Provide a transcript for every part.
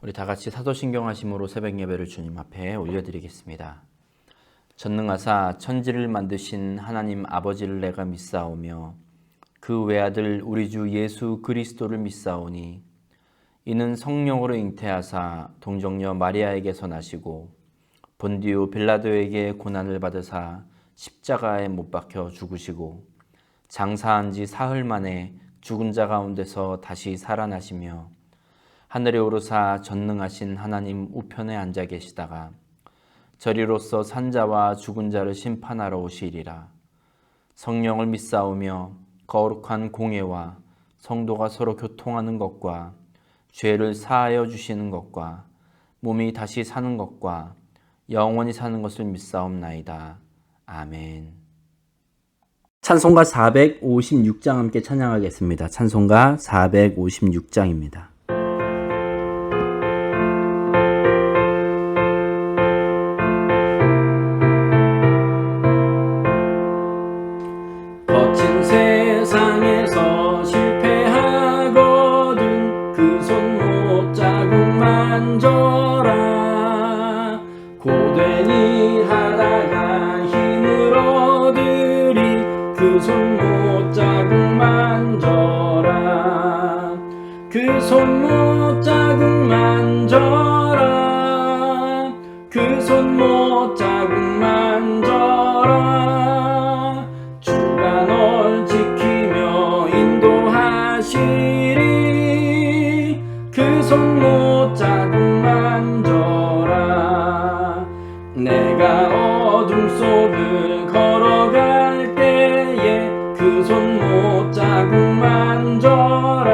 우리 다 같이 사도신경 하심으로 새벽 예배를 주님 앞에 올려드리겠습니다. 전능하사 천지를 만드신 하나님 아버지를 내가 믿사오며 그 외아들 우리 주 예수 그리스도를 믿사오니 이는 성령으로 잉태하사 동정녀 마리아에게서 나시고 본디오 빌라도에게 고난을 받으사 십자가에 못 박혀 죽으시고 장사한 지 사흘 만에 죽은 자 가운데서 다시 살아나시며 하늘에 오르사 전능하신 하나님 우편에 앉아 계시다가 저리로서 산자와 죽은 자를 심판하러 오시리라. 성령을 믿사오며 거룩한 공예와 성도가 서로 교통하는 것과 죄를 사하여 주시는 것과 몸이 다시 사는 것과 영원히 사는 것을 믿사옵나이다. 아멘. 찬송가 456장 함께 찬양하겠습니다. 찬송가 456장입니다. 거친 세상에서 실패하거든 그 손 못 자국 만져라. 고된 일 하다가 힘을 얻으리 그 손 못 자국 만져라. 그 손 못 자국 만져라. 그 손 못 자국 만져라. 주가 널 지키며 인도하시리. 그 손 못 자국 만져라. 내가 어둠 속을 걸어갈 때에 그 손 못 자국 만져라.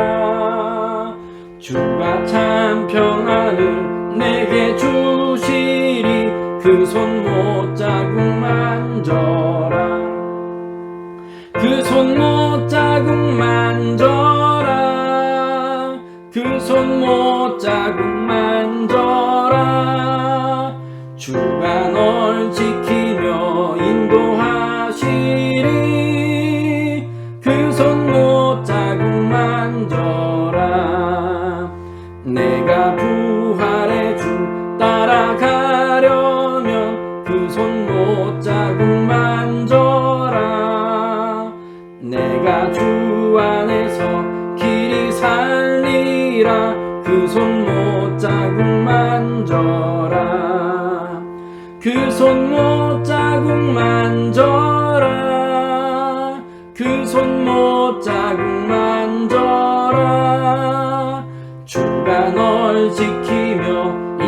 주가 참 평안을 내게 주시리. 그 손 못 자국 만져라. 그 손 못 자국 만져라. 그 손 못 자국 만져라. 주가 널 지키며 인도하시리. 그 손 못 자국 만져라. 내가 부활의 주 따라가려면 그 손 못 자국 만져라. 내가 주 안에서 길이 살리라. 그 손 못 자국 만져라. 그 손 못 자국 만져라. 그 손 못 자국 만져라. 주가 널 지키며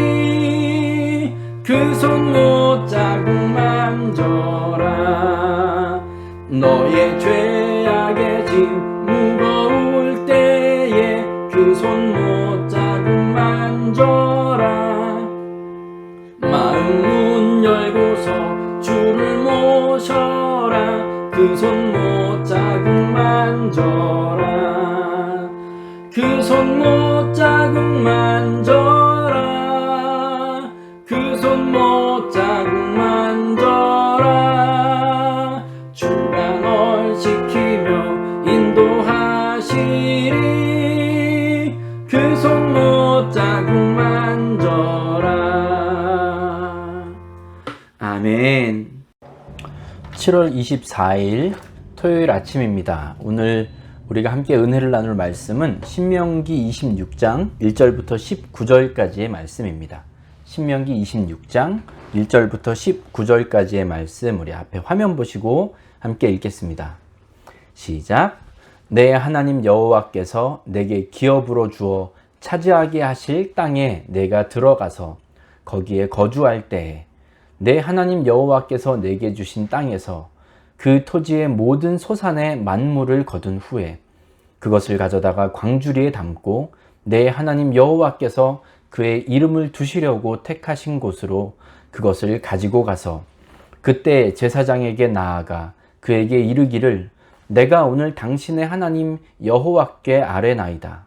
인도하시리. 그 손 못 자국 만져라. 너의 죄악의 짐 무거울 때에 그 손 못 자국 만져라. 마음 문 열고서 주를 모셔라. 그 손 못 자국 만져라. 그 손 못 자국 만져라. 그 손 못 자국 만져라. 주가 널 지키며 인도하시리. 그 손 못 자국 만져라. 아멘. 7월 24일 토요일 아침입니다. 오늘 우리가 함께 은혜를 나눌 말씀은 신명기 26장 1절부터 19절까지의 말씀입니다. 신명기 26장 1절부터 19절까지의 말씀 우리 앞에 화면 보시고 함께 읽겠습니다. 시작. 내 하나님 여호와께서 내게 기업으로 주어 차지하게 하실 땅에 내가 들어가서 거기에 거주할 때에 내 하나님 여호와께서 내게 주신 땅에서 그 토지의 모든 소산의 만물을 거둔 후에 그것을 가져다가 광주리에 담고 내 하나님 여호와께서 그의 이름을 두시려고 택하신 곳으로 그것을 가지고 가서 그때 제사장에게 나아가 그에게 이르기를 내가 오늘 당신의 하나님 여호와께 아뢰나이다.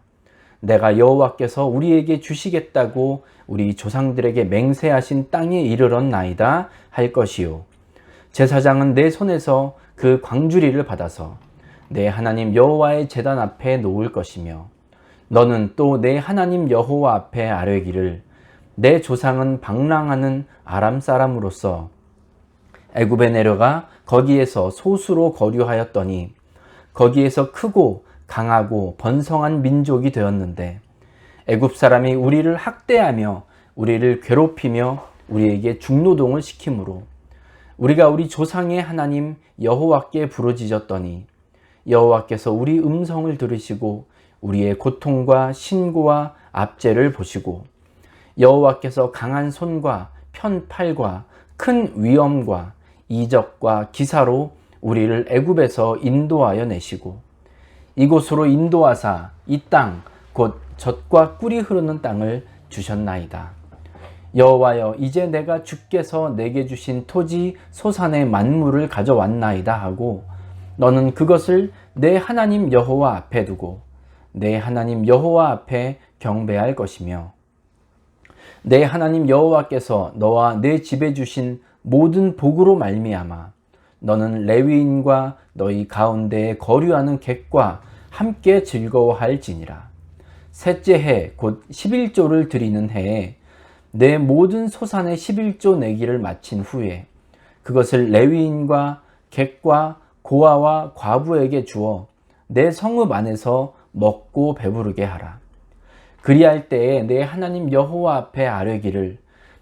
내가 여호와께서 우리에게 주시겠다고 우리 조상들에게 맹세하신 땅에 이르렀나이다 할 것이요. 제사장은 내 손에서 그 광주리를 받아서 내 하나님 여호와의 제단 앞에 놓을 것이며 너는 또 내 하나님 여호와 앞에 아뢰기를 내 조상은 방랑하는 아람 사람으로서 애굽에 내려가 거기에서 소수로 거류하였더니 거기에서 크고 강하고 번성한 민족이 되었는데 애굽 사람이 우리를 학대하며 우리를 괴롭히며 우리에게 중노동을 시키므로 우리가 우리 조상의 하나님 여호와께 부르짖었더니 여호와께서 우리 음성을 들으시고 우리의 고통과 신고와 압제를 보시고 여호와께서 강한 손과 편팔과 큰 위엄과 이적과 기사로 우리를 애굽에서 인도하여 내시고 이곳으로 인도하사 이 땅 곧 젖과 꿀이 흐르는 땅을 주셨나이다. 여호와여, 이제 내가 주께서 내게 주신 토지 소산의 만물을 가져왔나이다 하고 너는 그것을 내 하나님 여호와 앞에 두고 내 하나님 여호와 앞에 경배할 것이며 내 하나님 여호와께서 너와 내 집에 주신 모든 복으로 말미암아 너는 레위인과 너희 가운데에 거류하는 객과 함께 즐거워할지니라. 셋째 해 곧 11조를 드리는 해에 내 모든 소산의 11조 내기를 마친 후에 그것을 레위인과 객과 고아와 과부에게 주어 내 성읍 안에서 먹고 배부르게 하라. 그리할 때에 내 하나님 여호와 앞에 아뢰기를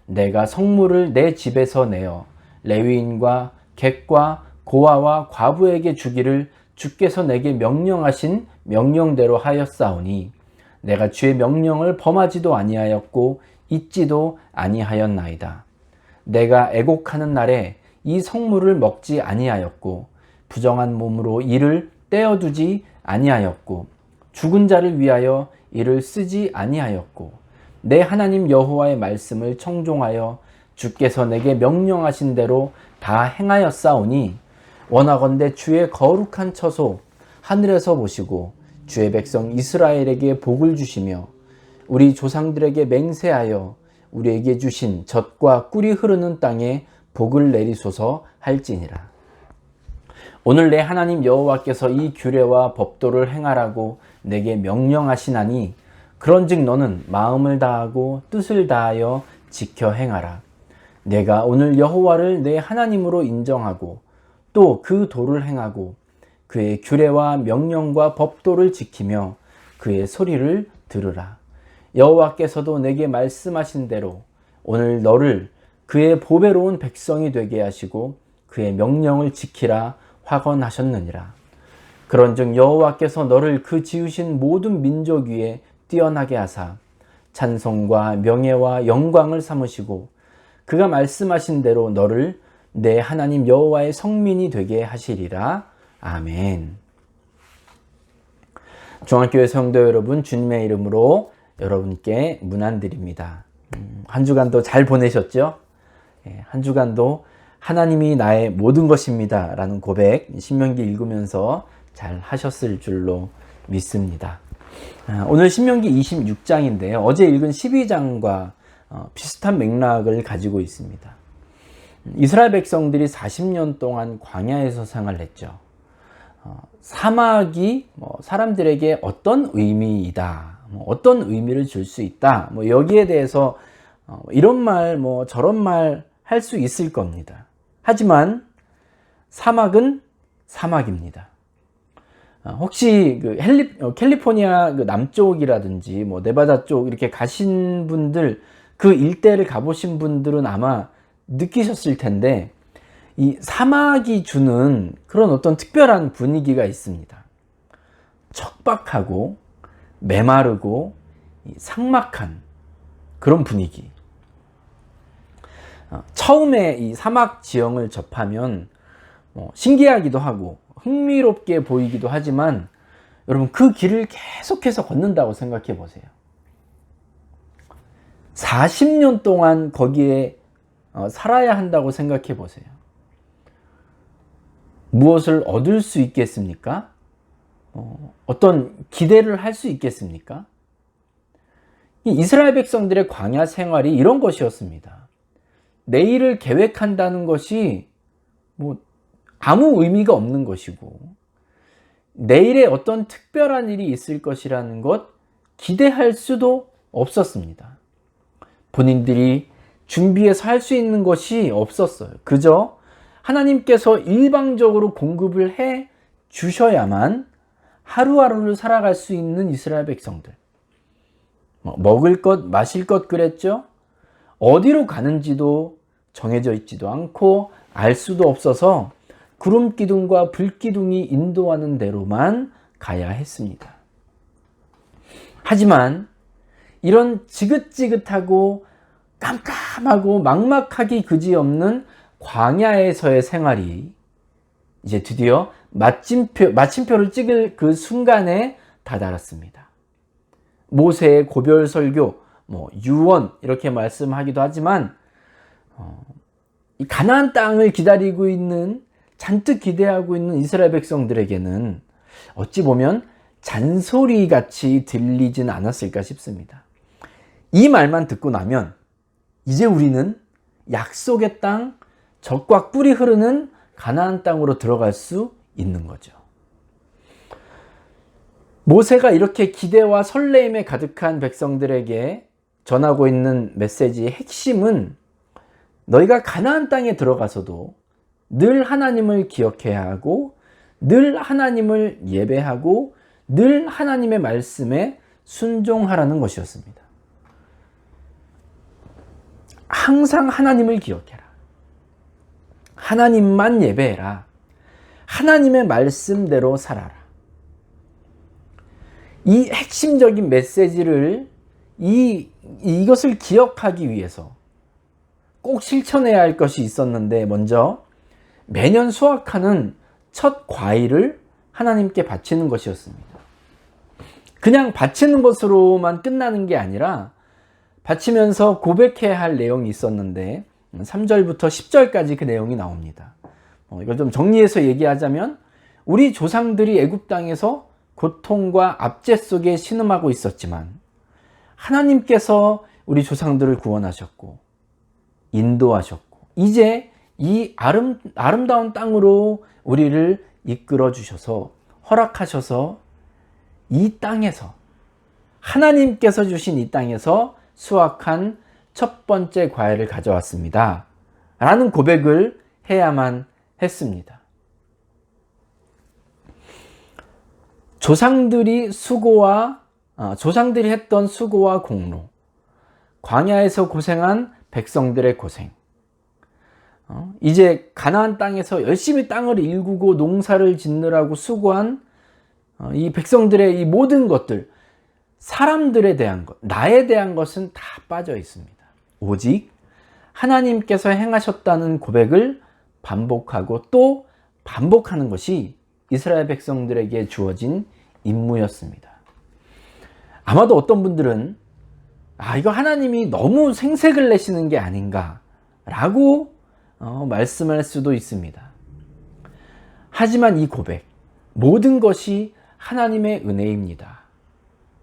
내가 성물을 내 집에서 내어 레위인과 객과 고아와 과부에게 주기를 주께서 내게 명령하신 명령대로 하였사오니 내가 주의 명령을 범하지도 아니하였고 잊지도 아니하였나이다. 내가 애곡하는 날에 이 성물을 먹지 아니하였고 부정한 몸으로 이를 떼어두지 아니하였고 죽은 자를 위하여 이를 쓰지 아니하였고 내 하나님 여호와의 말씀을 청종하여 주께서 내게 명령하신 대로 다 행하였사오니 원하건대 주의 거룩한 처소 하늘에서 보시고 주의 백성 이스라엘에게 복을 주시며 우리 조상들에게 맹세하여 우리에게 주신 젖과 꿀이 흐르는 땅에 복을 내리소서 할지니라. 오늘 내 하나님 여호와께서 이 규례와 법도를 행하라고 내게 명령하시나니 그런즉 너는 마음을 다하고 뜻을 다하여 지켜 행하라. 내가 오늘 여호와를 내 하나님으로 인정하고 또 그 도를 행하고 그의 규례와 명령과 법도를 지키며 그의 소리를 들으라. 여호와께서도 내게 말씀하신 대로 오늘 너를 그의 보배로운 백성이 되게 하시고 그의 명령을 지키라 확언하셨느니라. 그런즉 여호와께서 너를 그 지으신 모든 민족 위에 뛰어나게 하사 찬송과 명예와 영광을 삼으시고 그가 말씀하신 대로 너를 내 하나님 여호와의 성민이 되게 하시리라. 아멘. 중앙교회 성도 여러분, 주님의 이름으로 여러분께 문안드립니다. 한 주간도 잘 보내셨죠? 한 주간도 하나님이 나의 모든 것입니다 라는 고백 신명기 읽으면서 잘 하셨을 줄로 믿습니다. 오늘 신명기 26장인데요. 어제 읽은 12장과 비슷한 맥락을 가지고 있습니다. 이스라엘 백성들이 40년 동안 광야에서 생활했죠. 사막이 사람들에게 어떤 의미이다, 어떤 의미를 줄 수 있다, 여기에 대해서 이런 말, 저런 말 할 수 있을 겁니다. 하지만 사막은 사막입니다. 혹시 캘리포니아 남쪽이라든지 네바다 쪽 이렇게 가신 분들, 그 일대를 가보신 분들은 아마 느끼셨을 텐데 이 사막이 주는 그런 어떤 특별한 분위기가 있습니다. 척박하고 메마르고 삭막한 그런 분위기. 처음에 이 사막 지형을 접하면 신기하기도 하고 흥미롭게 보이기도 하지만 여러분 그 길을 계속해서 걷는다고 생각해 보세요. 40년 동안 거기에 살아야 한다고 생각해 보세요. 무엇을 얻을 수 있겠습니까? 어떤 기대를 할 수 있겠습니까? 이스라엘 백성들의 광야 생활이 이런 것이었습니다. 내일을 계획한다는 것이 아무 의미가 없는 것이고 내일에 어떤 특별한 일이 있을 것이라는 것, 기대할 수도 없었습니다. 본인들이 준비해서 할 수 있는 것이 없었어요. 그저 하나님께서 일방적으로 공급을 해 주셔야만 하루하루를 살아갈 수 있는 이스라엘 백성들. 먹을 것, 마실 것 그랬죠. 어디로 가는지도 정해져 있지도 않고 알 수도 없어서 구름 기둥과 불 기둥이 인도하는 대로만 가야 했습니다. 하지만 이런 지긋지긋하고 깜깜하고 막막하기 그지없는 광야에서의 생활이 이제 드디어 마침표를 찍을 그 순간에 다다랐습니다. 모세의 고별 설교, 유언 이렇게 말씀하기도 하지만 이 가나안 땅을 기다리고 있는, 잔뜩 기대하고 있는 이스라엘 백성들에게는 어찌 보면 잔소리 같이 들리진 않았을까 싶습니다. 이 말만 듣고 나면 이제 우리는 약속의 땅, 젖과 꿀이 흐르는 가나안 땅으로 들어갈 수 있는 거죠. 모세가 이렇게 기대와 설레임에 가득한 백성들에게 전하고 있는 메시지의 핵심은 너희가 가나안 땅에 들어가서도 늘 하나님을 기억해야 하고 늘 하나님을 예배하고 늘 하나님의 말씀에 순종하라는 것이었습니다. 항상 하나님을 기억해라. 하나님만 예배해라. 하나님의 말씀대로 살아라. 이 핵심적인 메시지를 이것을 기억하기 위해서 꼭 실천해야 할 것이 있었는데, 먼저 매년 수확하는 첫 과일을 하나님께 바치는 것이었습니다. 그냥 바치는 것으로만 끝나는 게 아니라 바치면서 고백해야 할 내용이 있었는데 3절부터 10절까지 그 내용이 나옵니다. 이걸 좀 정리해서 얘기하자면 우리 조상들이 애굽 땅에서 고통과 압제 속에 신음하고 있었지만 하나님께서 우리 조상들을 구원하셨고 인도하셨고 이제 이 아름다운 땅으로 우리를 이끌어 주셔서 허락하셔서 이 땅에서, 하나님께서 주신 이 땅에서 수확한 첫 번째 과일을 가져왔습니다 라는 고백을 해야만 했습니다. 조상들이 했던 수고와 공로, 광야에서 고생한 백성들의 고생, 이제 가나안 땅에서 열심히 땅을 일구고 농사를 짓느라고 수고한 이 백성들의 이 모든 것들, 사람들에 대한 것, 나에 대한 것은 다 빠져 있습니다. 오직 하나님께서 행하셨다는 고백을 반복하고 또 반복하는 것이 이스라엘 백성들에게 주어진 임무였습니다. 아마도 어떤 분들은 이거 하나님이 너무 생색을 내시는 게 아닌가 라고 말씀할 수도 있습니다. 하지만 이 고백, 모든 것이 하나님의 은혜입니다,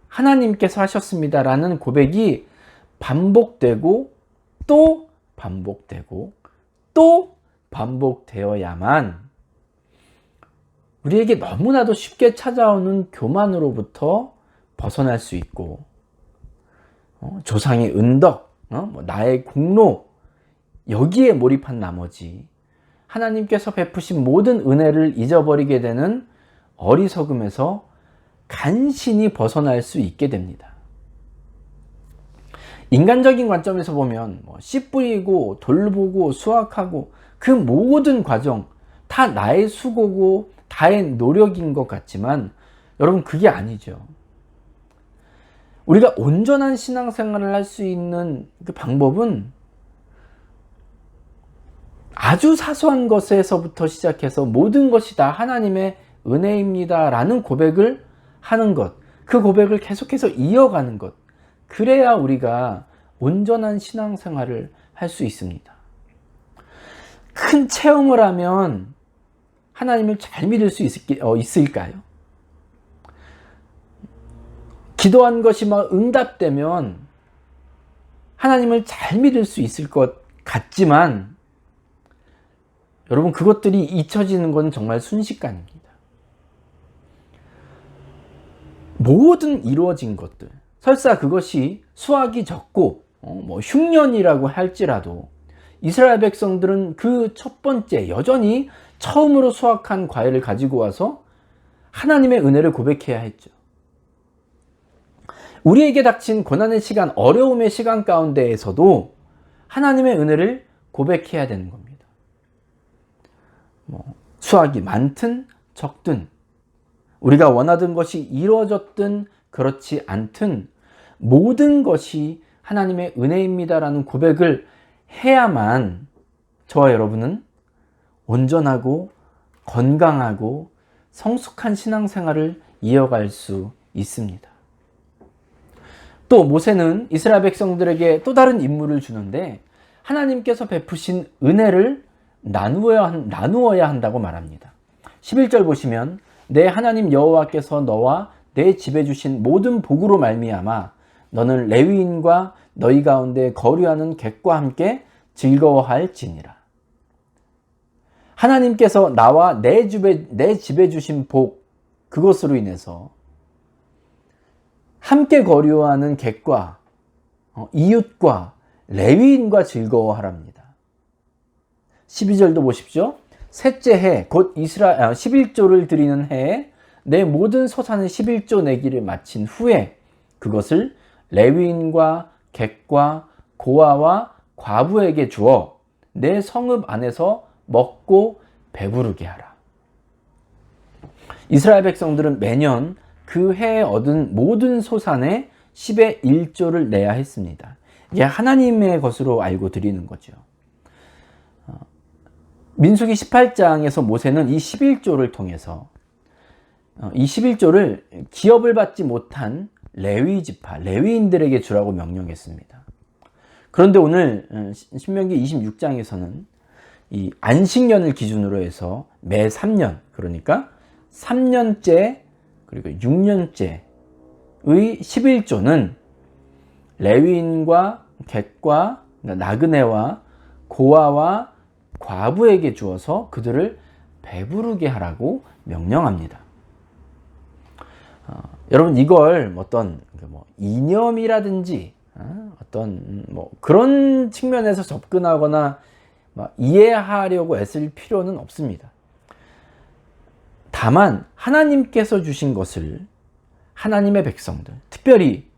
하나님께서 하셨습니다 라는 고백이 반복되고 또 반복되고 또 반복되어야만 우리에게 너무나도 쉽게 찾아오는 교만으로부터 벗어날 수 있고 조상의 은덕, 나의 공로, 여기에 몰입한 나머지 하나님께서 베푸신 모든 은혜를 잊어버리게 되는 어리석음에서 간신히 벗어날 수 있게 됩니다. 인간적인 관점에서 보면 씨 뿌리고 돌보고 수확하고 그 모든 과정 다 나의 수고고 나의 노력인 것 같지만 여러분, 그게 아니죠. 우리가 온전한 신앙생활을 할 수 있는 그 방법은 아주 사소한 것에서부터 시작해서 모든 것이 다 하나님의 은혜입니다 라는 고백을 하는 것, 그 고백을 계속해서 이어가는 것, 그래야 우리가 온전한 신앙생활을 할 수 있습니다. 큰 체험을 하면 하나님을 잘 믿을 수 있을까요? 기도한 것이 응답되면 하나님을 잘 믿을 수 있을 것 같지만 여러분, 그것들이 잊혀지는 건 정말 순식간입니다. 모든 이루어진 것들, 설사 그것이 수확이 적고 흉년이라고 할지라도 이스라엘 백성들은 그 첫 번째 여전히 처음으로 수확한 과일을 가지고 와서 하나님의 은혜를 고백해야 했죠. 우리에게 닥친 고난의 시간, 어려움의 시간 가운데에서도 하나님의 은혜를 고백해야 되는 겁니다. 수확이 많든 적든, 우리가 원하던 것이 이루어졌든 그렇지 않든 모든 것이 하나님의 은혜입니다라는 고백을 해야만 저와 여러분은 온전하고 건강하고 성숙한 신앙생활을 이어갈 수 있습니다. 또 모세는 이스라엘 백성들에게 또 다른 임무를 주는데 하나님께서 베푸신 은혜를 나누어야 한다고 말합니다. 11절 보시면 내 하나님 여호와께서 너와 내 집에 주신 모든 복으로 말미암아 너는 레위인과 너희 가운데 거류하는 객과 함께 즐거워할지니라. 하나님께서 나와 내 집에 주신 복, 그것으로 인해서 함께 거류하는 객과 이웃과 레위인과 즐거워하랍니다. 12절도 보십시오. 셋째 해, 곧 11조를 드리는 해에 내 모든 소산의 11조 내기를 마친 후에 그것을 레위인과 객과 고아와 과부에게 주어 내 성읍 안에서 먹고 배부르게 하라. 이스라엘 백성들은 매년 그 해에 얻은 모든 소산의 10의 1조를 내야 했습니다. 이게 하나님의 것으로 알고 드리는 거죠. 민수기 18장에서 모세는 이 11조를 통해서 이 11조를 기업을 받지 못한 레위 지파, 레위인들에게 주라고 명령했습니다. 그런데 오늘 신명기 26장에서는 이 안식년을 기준으로 해서 매 3년, 그러니까 3년째 그리고 6년째의 11조는 레위인과 객과 나그네와 고아와 과부에게 주어서 그들을 배부르게 하라고 명령합니다. 여러분 이걸 어떤 이념이라든지 어떤 그런 측면에서 접근하거나 이해하려고 애쓸 필요는 없습니다. 다만 하나님께서 주신 것을 하나님의 백성들, 특별히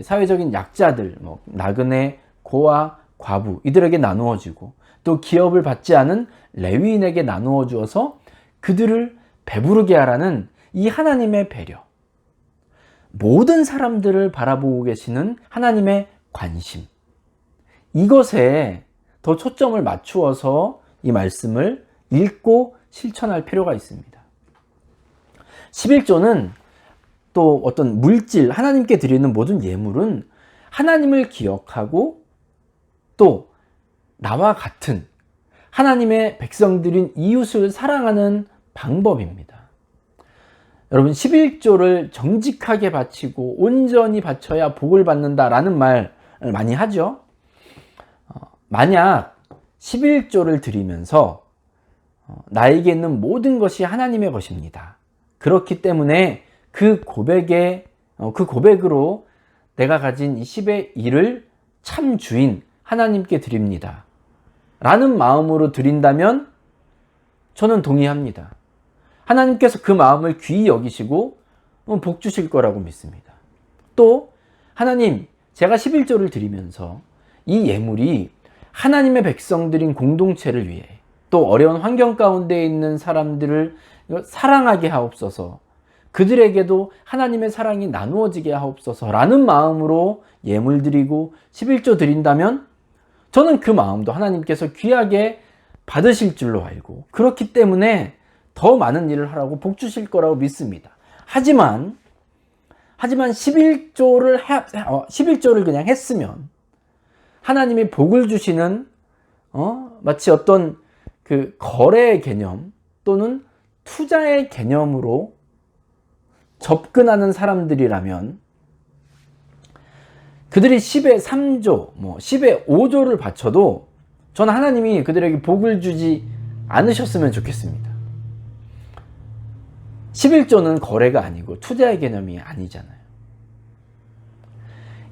사회적인 약자들, 나그네, 고아, 과부 이들에게 나누어 주고 또 기업을 받지 않은 레위인에게 나누어 주어서 그들을 배부르게 하라는 이 하나님의 배려, 모든 사람들을 바라보고 계시는 하나님의 관심, 이것에 더 초점을 맞추어서 이 말씀을 읽고 실천할 필요가 있습니다. 11조는 또 어떤 물질, 하나님께 드리는 모든 예물은 하나님을 기억하고 또 나와 같은 하나님의 백성들인 이웃을 사랑하는 방법입니다. 여러분 11조를 정직하게 바치고 온전히 바쳐야 복을 받는다라는 말을 많이 하죠. 만약 11조를 드리면서 나에게 있는 모든 것이 하나님의 것입니다. 그렇기 때문에 그 고백으로 내가 가진 이 10의 1을 참 주인 하나님께 드립니다. 라는 마음으로 드린다면 저는 동의합니다. 하나님께서 그 마음을 귀히 여기시고 복 주실 거라고 믿습니다. 또 하나님, 제가 11조를 드리면서 이 예물이 하나님의 백성들인 공동체를 위해 또 어려운 환경 가운데 있는 사람들을 사랑하게 하옵소서, 그들에게도 하나님의 사랑이 나누어지게 하옵소서 라는 마음으로 예물 드리고 11조 드린다면 저는 그 마음도 하나님께서 귀하게 받으실 줄로 알고 그렇기 때문에 더 많은 일을 하라고 복 주실 거라고 믿습니다. 하지만 11조를 그냥 했으면 하나님이 복을 주시는 마치 어떤 그 거래의 개념 또는 투자의 개념으로 접근하는 사람들이라면 그들이 10의 3조, 10의 5조를 바쳐도 저는 하나님이 그들에게 복을 주지 않으셨으면 좋겠습니다. 11조는 거래가 아니고 투자의 개념이 아니잖아요.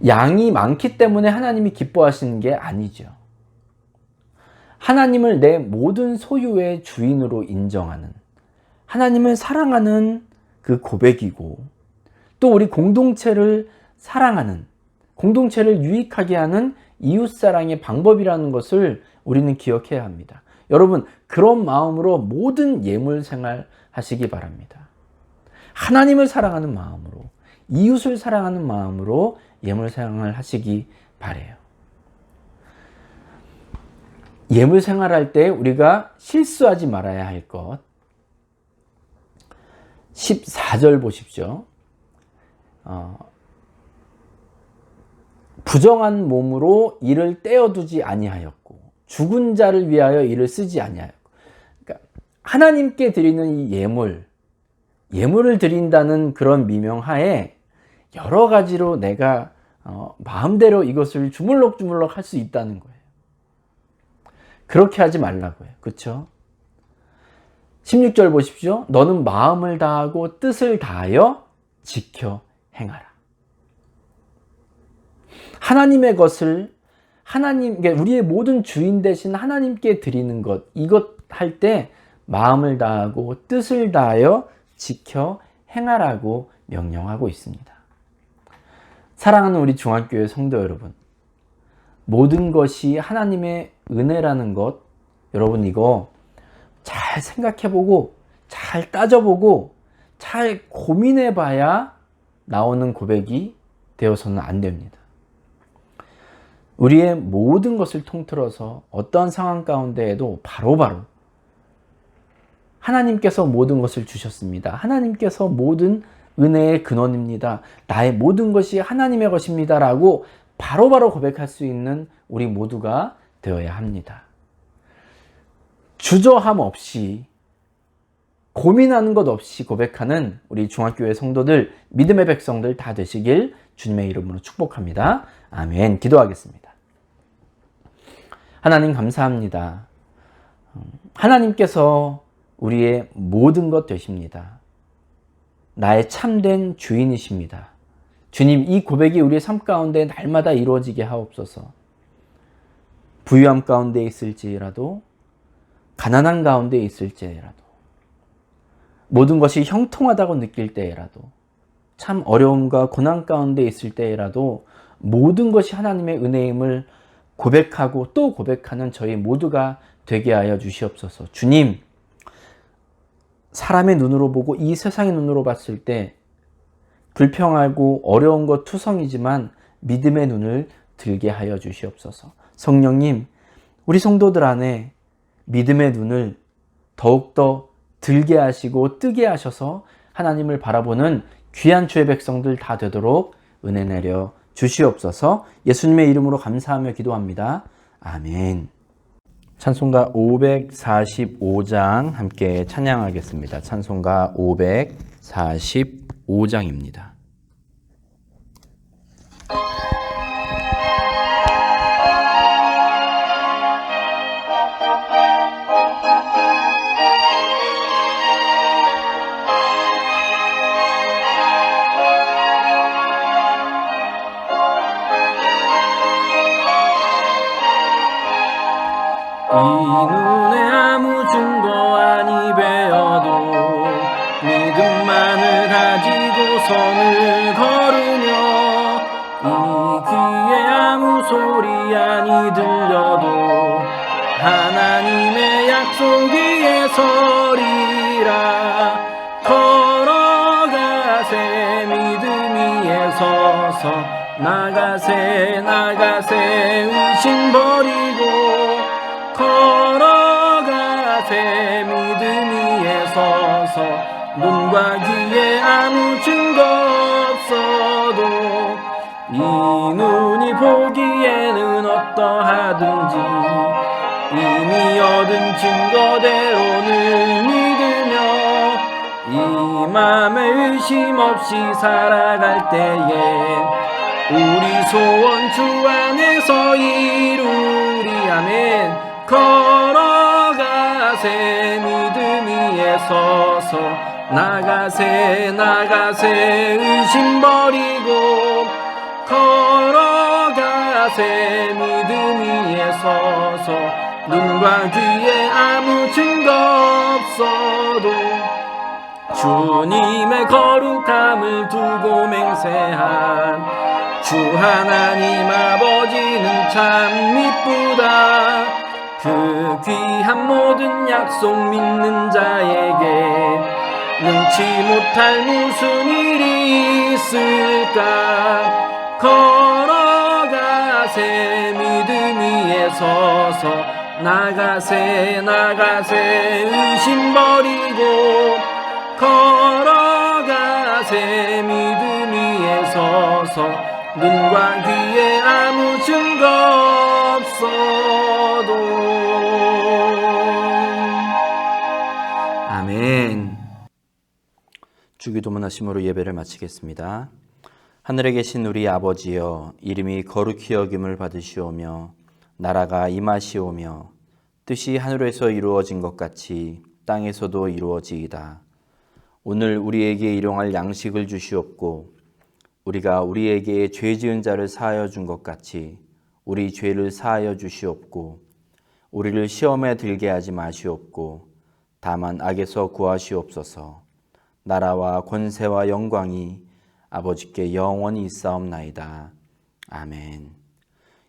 양이 많기 때문에 하나님이 기뻐하시는 게 아니죠. 하나님을 내 모든 소유의 주인으로 인정하는, 하나님을 사랑하는 그 고백이고, 또 우리 공동체를 사랑하는, 공동체를 유익하게 하는 이웃사랑의 방법이라는 것을 우리는 기억해야 합니다. 여러분, 그런 마음으로 모든 예물 생활 하시기 바랍니다. 하나님을 사랑하는 마음으로, 이웃을 사랑하는 마음으로 예물 생활을 하시기 바라요. 예물 생활할 때 우리가 실수하지 말아야 할 것, 14절 보십시오. 부정한 몸으로 이를 떼어두지 아니하였고 죽은 자를 위하여 이를 쓰지 아니하였고. 그러니까 하나님께 드리는 이 예물을 드린다는 그런 미명하에 여러 가지로 내가 마음대로 이것을 주물럭주물럭 할 수 있다는 거예요. 그렇게 하지 말라고요. 그렇죠? 16절 보십시오. 너는 마음을 다하고 뜻을 다하여 지켜 행하라. 하나님의 것을 우리의 모든 주인 대신 하나님께 드리는 것, 이것 할 때 마음을 다하고 뜻을 다하여 지켜 행하라고 명령하고 있습니다. 사랑하는 우리 중앙교회 성도 여러분, 모든 것이 하나님의 은혜라는 것, 여러분 이거 잘 생각해보고 잘 따져보고 잘 고민해봐야 나오는 고백이 되어서는 안 됩니다. 우리의 모든 것을 통틀어서 어떤 상황 가운데에도 바로바로 하나님께서 모든 것을 주셨습니다. 하나님께서 모든 은혜의 근원입니다. 나의 모든 것이 하나님의 것입니다. 라고 바로바로 고백할 수 있는 우리 모두가 되어야 합니다. 주저함 없이, 고민하는 것 없이 고백하는 우리 중앙교회 성도들, 믿음의 백성들 다 되시길 주님의 이름으로 축복합니다. 아멘. 기도하겠습니다. 하나님 감사합니다. 하나님께서 우리의 모든 것 되십니다. 나의 참된 주인이십니다. 주님, 이 고백이 우리의 삶 가운데 날마다 이루어지게 하옵소서. 부유함 가운데 있을지라도, 가난한 가운데 있을지라도, 모든 것이 형통하다고 느낄 때라도, 참 어려움과 고난 가운데 있을 때라도 모든 것이 하나님의 은혜임을 고백하고 또 고백하는 저희 모두가 되게 하여 주시옵소서. 주님, 사람의 눈으로 보고 이 세상의 눈으로 봤을 때 불평하고 어려운 것 투성이지만 믿음의 눈을 들게 하여 주시옵소서. 성령님, 우리 성도들 안에 믿음의 눈을 더욱더 들게 하시고 뜨게 하셔서 하나님을 바라보는 귀한 주의 백성들 다 되도록 은혜 내려 주시옵소서. 예수님의 이름으로 감사하며 기도합니다. 아멘. 찬송가 545장 함께 찬양하겠습니다. 찬송가 545장입니다. 이 눈에 아무 증거 아니 배어도 믿음만을 가지고 선을 걸으며 이 귀에 아무 소리 아니 들려도 하나님의 약속 위에 서리라. 걸어가세 믿음 위에 서서 나가세 의심 버리고 걸어가세 믿음 위에 서서 눈과 귀에 아무 증거 없어도 이 눈이 보기에는 어떠하든지 이미 얻은 증거대로는 믿으며 이 맘에 의심 없이 살아갈 때에 우리 소원 주 안에서 이루리. 아멘. 걸어가세 믿음 위에 서서 나가세 의심 버리고 걸어 나가세 믿음 위에 서서 눈과 귀에 아무 증거 없어도 주님의 거룩함을 두고 맹세한 주 하나님 아버지는 참 이쁘다. 그 귀한 모든 약속 믿는 자에게 능치 못할 무슨 일이 있을까. 걸어가세 믿음 위에 서서 나가세 의심 버리고 걸어가세 믿음 위에 서서 눈과 귀에 아무 증거 없어도. 아멘. 주기도문 하심으로 예배를 마치겠습니다. 하늘에 계신 우리 아버지여, 이름이 거룩히 여김을 받으시오며 나라가 임하시오며 뜻이 하늘에서 이루어진 것 같이 땅에서도 이루어지이다. 오늘 우리에게 일용할 양식을 주시옵고 우리가 우리에게 죄 지은 자를 사하여 준 것 같이 우리 죄를 사하여 주시옵고 우리를 시험에 들게 하지 마시옵고 다만 악에서 구하시옵소서. 나라와 권세와 영광이 아버지께 영원히 있사옵나이다. 아멘.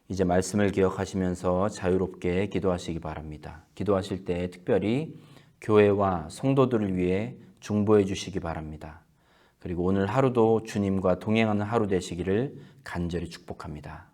이제 말씀을 기억하시면서 자유롭게 기도하시기 바랍니다. 기도하실 때 특별히 교회와 성도들을 위해 중보해 주시기 바랍니다. 그리고 오늘 하루도 주님과 동행하는 하루 되시기를 간절히 축복합니다.